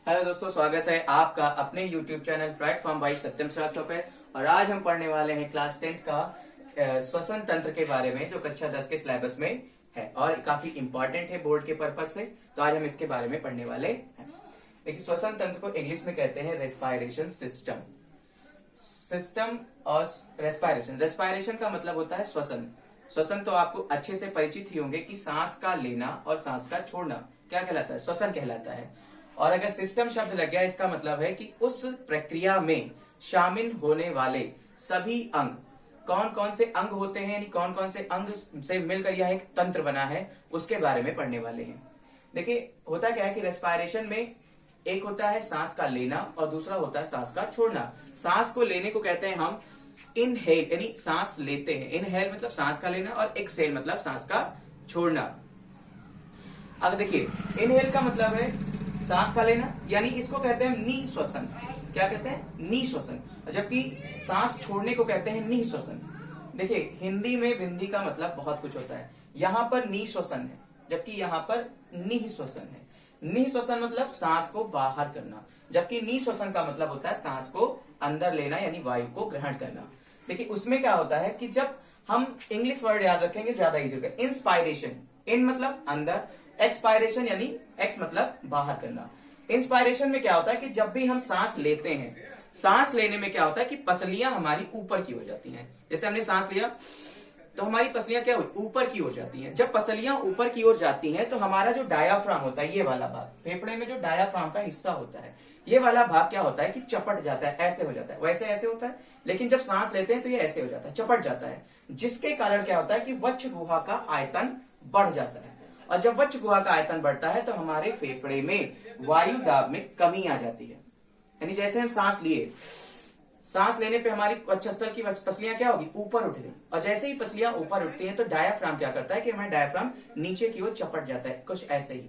Hello दोस्तों, स्वागत है आपका अपने YouTube चैनल प्लेटफॉर्म बाई सत्यम श्रीवास्तव पे। और आज हम पढ़ने वाले हैं क्लास 10th का श्वसन तंत्र के बारे में, जो कक्षा 10 के सिलेबस में है और काफी इंपॉर्टेंट है बोर्ड के पर्पज से। तो आज हम इसके बारे में पढ़ने वाले हैं। देखिए, श्वसन तंत्र को इंग्लिश में कहते हैं रेस्पिरेशन सिस्टम। सिस्टम और रेस्पिरेशन, रेस्पिरेशन का मतलब होता है श्वसन। श्वसन तो आपको अच्छे से परिचित ही होंगे कि सांस का लेना और सांस का छोड़ना क्या कहलाता है, श्वसन कहलाता है। और अगर सिस्टम शब्द लग गया, इसका मतलब है कि उस प्रक्रिया में शामिल होने वाले सभी अंग, कौन कौन से अंग होते हैं, यानी कौन कौन से अंग से मिलकर यह एक तंत्र बना है, उसके बारे में पढ़ने वाले हैं। देखिए, होता क्या है कि रेस्पिरेशन में एक होता है सांस का लेना और दूसरा होता है सांस का छोड़ना। सांस को लेने को कहते हैं हम इनहेल, यानी सांस लेते हैं। इनहेल मतलब सांस का लेना और एक्सहेल मतलब सांस का छोड़ना। अब देखिए, इनहेल का मतलब है सांस का लेना, यानी इसको कहते हैं निश्वसन। क्या कहते हैं? निश्वसन। जबकि सांस छोड़ने को कहते हैं निश्वसन। देखिए, हिंदी में बिंदी का मतलब बहुत कुछ होता है। यहाँ पर निश्वसन है, जबकि यहाँ पर निश्वसन है। निश्वसन मतलब सांस को बाहर करना, जबकि निश्वसन का मतलब होता है सांस को अंदर लेना, यानी वायु को ग्रहण करना। देखिए, उसमें क्या होता है कि जब हम इंग्लिश वर्ड याद रखेंगे ज्यादा इजी होगा। इंस्पायरेशन, इन मतलब अंदर, एक्सपायरेशन यानी एक्स मतलब बाहर करना। इंस्पायरेशन में क्या होता है कि जब भी हम सांस लेते हैं, सांस लेने में क्या होता है कि पसलियां हमारी ऊपर की हो जाती हैं। जैसे हमने सांस लिया तो हमारी पसलियां क्या हुई, ऊपर की हो जाती हैं। जब पसलियां ऊपर की ओर जाती हैं तो हमारा जो डायाफ्राम होता है, ये वाला भाग, फेफड़े में जो डायाफ्राम का हिस्सा होता है, ये वाला भाग क्या होता है कि चपट जाता है, ऐसे हो जाता है। वैसे ऐसे होता है, लेकिन जब सांस लेते हैं तो ये ऐसे हो जाता है, चपट जाता है। जिसके कारण क्या होता है कि वक्ष गुहा का आयतन बढ़ जाता है। और जब वक्ष गुहा का आयतन बढ़ता है तो हमारे फेफड़े में वायु दाब में कमी आ जाती है। यानी जैसे हम सांस लिए, सांस लेने पे हमारी वक्षस्थल की पसलियां क्या होगी, ऊपर उठ गई। और जैसे ही पसलियां ऊपर उठती हैं तो डायाफ्राम क्या करता है कि हमारा डायाफ्राम नीचे की ओर चपट जाता है, कुछ ऐसे ही।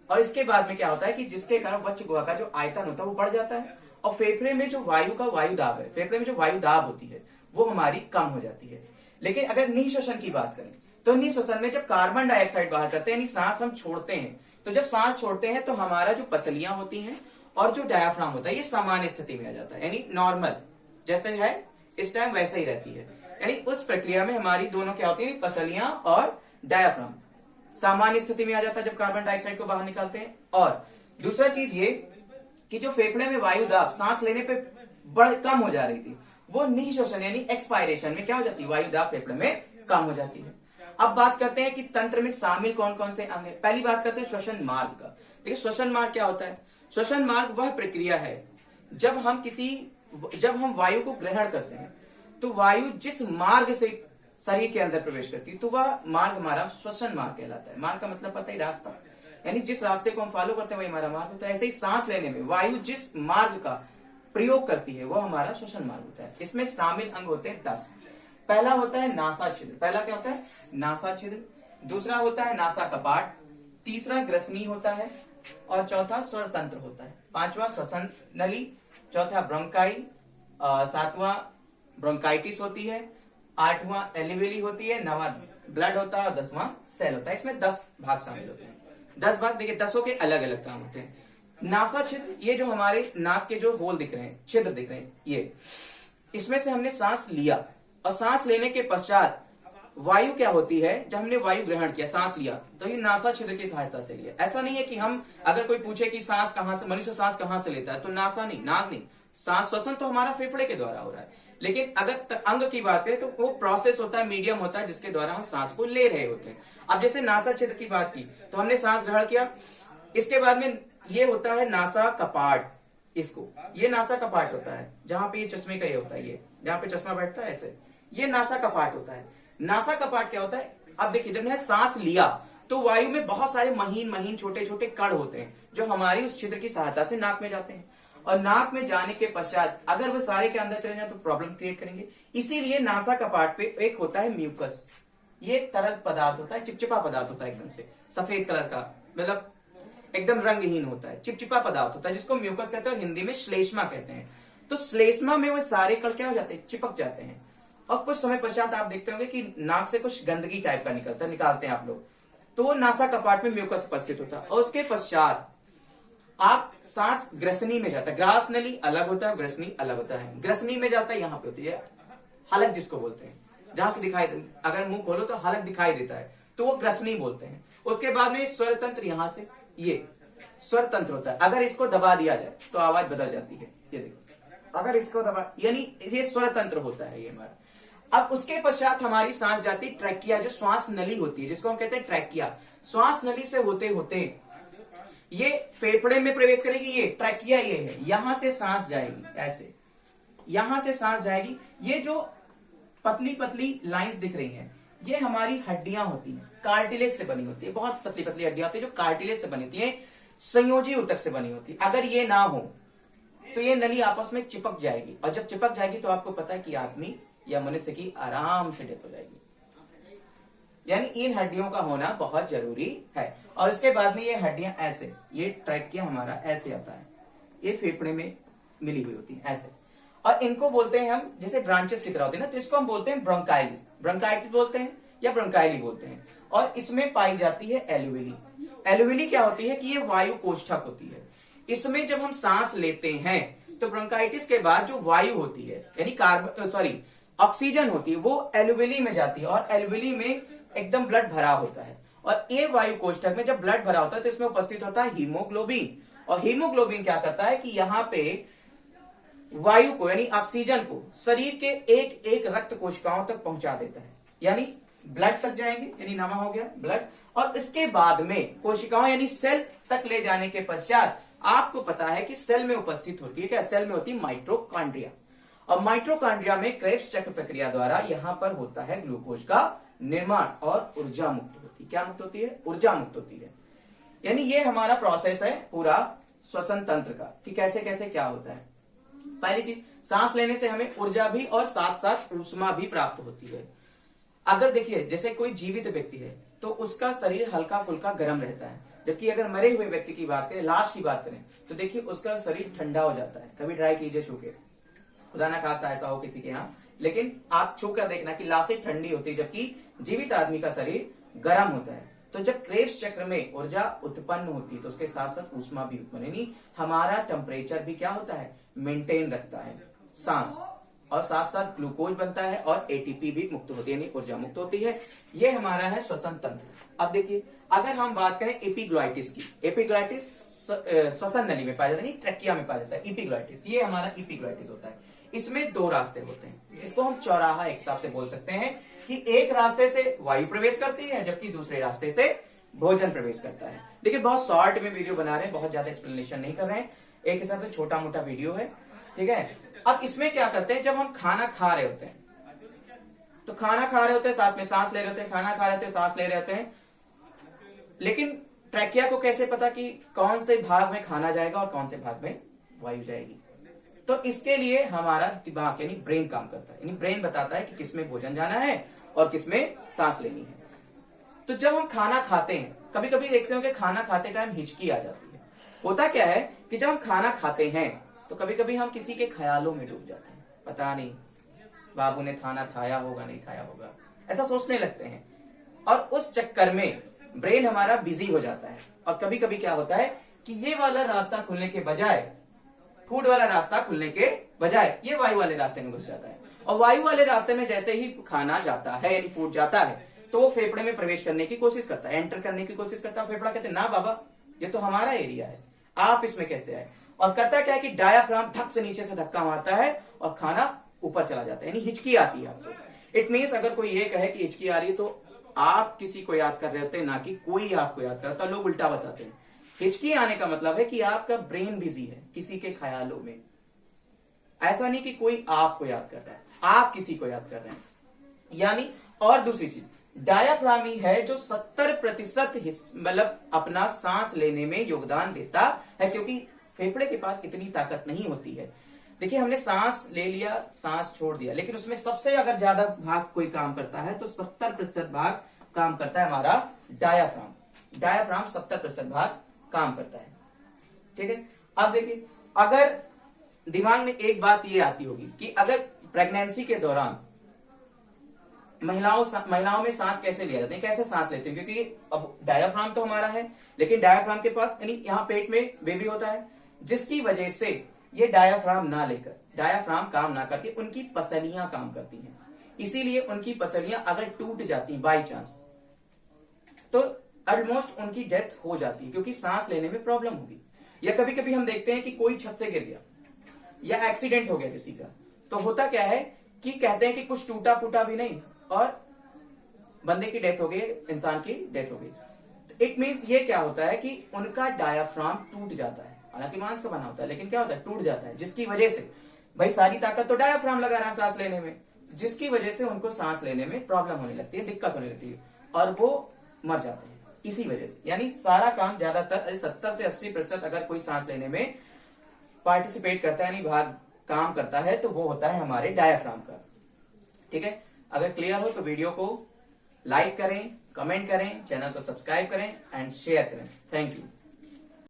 और इसके बाद में क्या होता है कि जिसके कारण वक्ष गुहा का जो आयतन होता है वो बढ़ जाता है और फेफड़े में जो वायु का वायु दाब है, फेफड़े में जो वायु दाब होती है वो हमारी कम हो जाती है। लेकिन अगर निश्वसन की बात करें तो निश्वसन में जब कार्बन डाइऑक्साइड बाहर करते हैं, यानी सांस हम छोड़ते हैं, तो जब सांस छोड़ते हैं तो हमारा जो पसलियां होती हैं और जो डायाफ्राम होता है ये सामान्य स्थिति में आ जाता है, यानी नॉर्मल जैसे है इस टाइम वैसे ही रहती है। यानी उस प्रक्रिया में हमारी दोनों क्या होती है, पसलियां और डायाफ्राम सामान्य स्थिति में आ जाता है जब कार्बन डाइऑक्साइड को बाहर निकालते हैं। और दूसरा चीज ये कि जो फेफड़े में वायु दाब सांस लेने पे बड़ कम हो जा रही थी, वो निश्वसन यानी एक्सपायरेशन में क्या हो जाती है, वायु दाब फेफड़े में कम हो जाती है। अब बात करते हैं कि तंत्र में शामिल कौन कौन से अंग है। पहली बात करते हैं श्वसन मार्ग का। देखिए, श्वसन मार्ग क्या होता है? श्वसन मार्ग वह प्रक्रिया है जब हम वायु को ग्रहण करते हैं तो वायु जिस मार्ग से शरीर के अंदर प्रवेश करती है तो वह मार्ग हमारा श्वसन मार्ग कहलाता है। मार्ग का मतलब पता ही, रास्ता, यानी जिस रास्ते को हम फॉलो करते हैं वही हमारा मार्ग होता है। ऐसे ही सांस लेने में वायु जिस मार्ग का प्रयोग करती है वो हमारा श्वसन मार्ग होता है। इसमें शामिल अंग होते हैं 10। पहला होता है नासा छिद्र। पहला क्या होता है? नासा छिद्र। दूसरा होता है नासा कपाट। तीसरा ग्रसनी होता है और चौथा स्वर तंत्र होता है। पांचवा श्वसन नली, चौथा ब्रोंकाई, सातवां ब्रोंकाइटिस होती है, आठवां एलिवेली होती है, नवा ब्लड होता है और 10वां सेल होता है। इसमें 10 भाग शामिल होते हैं। 10 भाग, देखिए 10 के अलग अलग काम होते हैं। नासा छिद्र, ये जो हमारे नाक के जो होल दिख रहे हैं, छिद्र दिख रहे हैं, ये इसमें से हमने सांस लिया और सांस लेने के पश्चात वायु क्या होती है, जब हमने वायु ग्रहण किया, सांस लिया, तो ये नासा छिद्र की सहायता से लिया। ऐसा नहीं है कि हम, अगर कोई पूछे कि सांस कहां से, मनुष्य सांस कहां से लेता है, तो नासा नहीं, नाक नहीं, सांस श्वसन तो हमारा फेफड़े के द्वारा हो रहा है। लेकिन अगर अंग की बात है तो वो प्रोसेस होता है, मीडियम होता है जिसके द्वारा हम सांस को ले रहे होते हैं। अब जैसे नासा छिद्र की बात की तो हमने सांस ग्रहण किया, इसके बाद में ये होता है नासा कपाट। इसको, ये नासा कपाट होता है जहां पे ये चश्मे का ये होता है, ये जहां पे चश्मा बैठता है ऐसे, ये नासा कपाट होता है। नासा कपाट क्या होता है? अब देखिए, जब मैंने सांस लिया तो वायु में बहुत सारे महीन महीन छोटे छोटे कण होते हैं जो हमारी उस छिद्र की सहायता से नाक में जाते हैं। और नाक में जाने के पश्चात अगर वो सारे के अंदर चले जाए तो प्रॉब्लम क्रिएट करेंगे। इसीलिए नासा कपाट पे एक होता है म्यूकस। ये तरल पदार्थ होता है, चिपचिपा पदार्थ होता है, एकदम से सफेद कलर का, मतलब एकदम रंगहीन होता है, चिपचिपा पदार्थ होता है, जिसको म्यूकस कहते हैं और हिंदी में श्लेष्मा कहते हैं। तो श्लेष्मा में वो सारे कण क्या हो जाते हैं, चिपक जाते हैं। और कुछ समय पश्चात आप देखते होंगे कि नाक से कुछ गंदगी टाइप का निकालते हैं आप लोग, तो वो नासा कपाट में म्यूकस उपस्थित होता है। और उसके पश्चात आप सांस ग्रसनी में जाता है, ग्रास नली अलग होता है, ग्रसनी अलग होता है। ग्रसनी में जाता है, यहाँ पे होती है हलक जिसको बोलते हैं, जहां से दिखाई, अगर मुंह खोलो तो हलक दिखाई देता है, तो वो ग्रसनी बोलते हैं। उसके बाद में स्वर तंत्र, यहाँ से ये स्वर तंत्र होता है। अगर इसको दबा दिया जाए तो आवाज बदल जाती है, ये देखो, अगर इसको दबा, यानी ये स्वर तंत्र होता है ये हमारा। अब उसके पश्चात हमारी सांस जाती है ट्रैकिया, जो श्वास नली होती है, जिसको हम कहते हैं ट्रैकिया। श्वास नली से होते होते ये फेफड़े में प्रवेश करेगी, ये ट्रैकिया ये है, यहां से सांस जाएगी, ऐसे यहां से सांस जाएगी। ये जो पतली पतली लाइंस दिख रही हैं, ये हमारी हड्डियां होती हैं, कार्टिलेज से बनी होती है, बहुत पतली पतली हड्डियां होती है जो कार्टिलेज से बनी होती है, संयोजी ऊतक से बनी होती है। अगर ये ना हो तो ये नली आपस में चिपक जाएगी, और जब चिपक जाएगी तो आपको पता है कि आदमी या मनुष्य की आराम से डेथ हो जाएगी। यानी इन हड्डियों का होना बहुत जरूरी है। और इसके बाद में ये हड्डियां ऐसे, ये ट्रैकिया हमारा ऐसे आता है, ये फेफड़े में मिली हुई होती है ऐसे, और इनको बोलते हैं हम, जैसे ब्रांचेस की तरह होते हैं ना, तो इसको हम बोलते हैं ब्रोंकाइटिस, ब्रोंकाइटिस बोलते हैं या ब्रोंकाइली बोलते हैं। और इसमें पाई जाती है एल्यूविली। एल्यूविली क्या होती है कि ये वायु कोष्ठक होती है। इसमें जब हम सांस लेते हैं तो ब्रोंकाइटिस के बाद जो वायु होती है, यानी कार्बन ऑक्सीजन होती है, वो एल्यूविली में जाती है, और एल्यूविली में एकदम ब्लड भरा होता है। और ये वायु कोष्ठक में जब ब्लड भरा होता है तो इसमें उपस्थित होता है हीमोग्लोबिन, और हीमोग्लोबिन क्या करता है कि यहाँ पे वायु को, यानी ऑक्सीजन को शरीर के एक एक रक्त कोशिकाओं तक पहुंचा देता है, यानी ब्लड तक जाएंगे, यानी नामा हो गया ब्लड। और इसके बाद में कोशिकाओं यानी सेल तक ले जाने के पश्चात आपको पता है कि सेल में उपस्थित होती है, क्या सेल में होती है माइटोकॉन्ड्रिया। और माइटोकॉन्ड्रिया में क्रेब्स चक्र प्रक्रिया द्वारा यहाँ पर होता है ग्लूकोज का निर्माण, और ऊर्जा मुक्त होती है। क्या मुक्त होती है? ऊर्जा मुक्त होती है। यानी ये हमारा प्रोसेस है पूरा श्वसन तंत्र का, कि कैसे कैसे क्या होता है। पहली चीज, सांस लेने से हमें ऊर्जा भी और साथ साथ ऊष्मा भी प्राप्त होती है। अगर देखिए, जैसे कोई जीवित व्यक्ति है तो उसका शरीर हल्का फुल्का गर्म रहता है, जबकि अगर मरे हुए व्यक्ति की बात करें, लाश की बात करें, तो देखिए उसका शरीर ठंडा हो जाता है। कभी ट्राई कीजिए छू के, खुदा ना खास्ता ऐसा हो किसी के यहाँ, लेकिन आप छू कर देखना कि लाशें ठंडी होती है, जबकि जीवित आदमी का शरीर गर्म होता है। तो जब क्रेब्स चक्र में ऊर्जा उत्पन्न होती है तो उसके साथ साथ ऊष्मा भी उत्पन्न, यानी हमारा टेम्परेचर भी क्या होता है, मेंटेन रखता है सांस, और साथ साथ ग्लूकोज बनता है और एटीपी भी मुक्त होती है, यानी ऊर्जा मुक्त होती है। ये हमारा है श्वसन तंत्र। अब देखिए, अगर हम बात करें एपिग्लॉटिस की, एपिग्लॉटिस श्वसन नली में पाया जाता है, ट्रैकिया में पाया जाता है एपिग्लॉटिस। ये हमारा एपिग्लॉटिस होता है। इसमें दो रास्ते होते हैं, इसको हम चौराहा एक हिसाब से बोल सकते हैं, कि एक रास्ते से वायु प्रवेश करती है जबकि दूसरे रास्ते से भोजन प्रवेश करता है। देखिए, बहुत शॉर्ट में वीडियो बना रहे हैं, बहुत ज्यादा एक्सप्लेनेशन नहीं कर रहे हैं, एक हिसाब से छोटा मोटा वीडियो है, ठीक है। अब इसमें क्या करते हैं, जब हम खाना खा रहे होते हैं तो खाना खा रहे होते हैं, साथ में सांस ले रहे होते हैं, खाना खा रहे होते हैं, सांस ले रहे होते हैं, लेकिन ट्रैकिया को कैसे पता कि कौन से भाग में खाना जाएगा और कौन से भाग में वायु जाएगी? तो इसके लिए हमारा दिमाग यानी ब्रेन काम करता है, यानी ब्रेन बताता है कि किसमें भोजन जाना है और किसमें सांस लेनी है। तो जब हम खाना खाते हैं, कभी कभी देखते हो कि खाना खाते टाइम हिचकी आ जाती है। होता क्या है कि जब हम खाना खाते हैं तो कभी कभी हम किसी के ख्यालों में डूब जाते हैं, पता नहीं बाबू ने खाना खाया होगा नहीं खाया होगा, ऐसा सोचने लगते हैं, और उस चक्कर में ब्रेन हमारा बिजी हो जाता है। और कभी कभी क्या होता है कि ये वाला रास्ता खुलने के बजाय, फूड वाला रास्ता खुलने के बजाय ये वायु वाले रास्ते में घुस जाता है, और वायु वाले रास्ते में जैसे ही खाना जाता है यानी फूड जाता है तो वो फेफड़े में प्रवेश करने की कोशिश करता है, एंटर करने की कोशिश करता है। फेफड़ा कहते हैं ना बाबा, ये तो हमारा एरिया है, आप इसमें कैसे आए? और करता क्या है कि डायाफ्राम धक से नीचे से धक्का मारता है और खाना ऊपर चला जाता है, यानी हिचकी आती है आपको। इट मीन्स अगर कोई ये कहे कि हिचकी आ रही है तो आप किसी को याद कर रहे होते हैं, ना कि कोई आपको याद कर रहा है। लोग उल्टा बताते हैं। हिचकी आने का मतलब है कि आपका ब्रेन बिजी है किसी के ख्यालों में, ऐसा नहीं कि कोई आपको याद कर रहा है, आप किसी को याद कर रहे हैं। यानी और दूसरी चीज, डायाफ्राम ही है जो 70% मतलब अपना सांस लेने में योगदान देता है, क्योंकि फेफड़े के पास इतनी ताकत नहीं होती है। देखिए, हमने सांस ले लिया, सांस छोड़ दिया, लेकिन उसमें सबसे अगर ज्यादा भाग कोई काम करता है तो 70% भाग काम करता है हमारा डायाफ्राम। डायाफ्राम 70% भाग काम करता है, ठीक है। अब देखिए, अगर दिमाग में एक बात ये आती होगी कि अगर प्रेगनेंसी के दौरान महिलाओं में सांस कैसे लिया जाता है, कैसे सांस लेते हैं, क्योंकि अब डायाफ्राम तो हमारा है, लेकिन डायाफ्राम के पास यानी यहाँ पेट में बेबी होता है, जिसकी वजह से ये डायाफ्राम काम ना करके उनकी पसलियां काम करती हैं। इसीलिए उनकी पसलियां अगर टूट जाती बाई चांस तो ऑलमोस्ट उनकी डेथ हो जाती है, क्योंकि सांस लेने में प्रॉब्लम होगी। या कभी कभी हम देखते हैं कि कोई छत से गिर गया या एक्सीडेंट हो गया किसी का, तो होता क्या है कि कहते हैं कि कुछ टूटा फूटा भी नहीं और बंदे की डेथ हो गई, इंसान की डेथ हो गई। इट मीन्स ये क्या होता है कि उनका डायाफ्राम टूट जाता है, हालांकि मांस का बना होता है, लेकिन क्या होता है, टूट जाता है, जिसकी वजह से भाई सारी ताकत तो डायाफ्राम लगा रहा है सांस लेने में, जिसकी वजह से उनको सांस लेने में प्रॉब्लम होने लगती है, दिक्कत होने लगती है और वो मर जाते हैं इसी वजह से। यानी सारा काम ज्यादातर 70 से 80% अगर कोई सांस लेने में पार्टिसिपेट करता है, यानी भाग काम करता है, तो वो होता है हमारे डायाफ्राम का। ठीक है, अगर क्लियर हो तो वीडियो को लाइक करें, कमेंट करें, चैनल को सब्सक्राइब करें एंड शेयर करें। Thank you.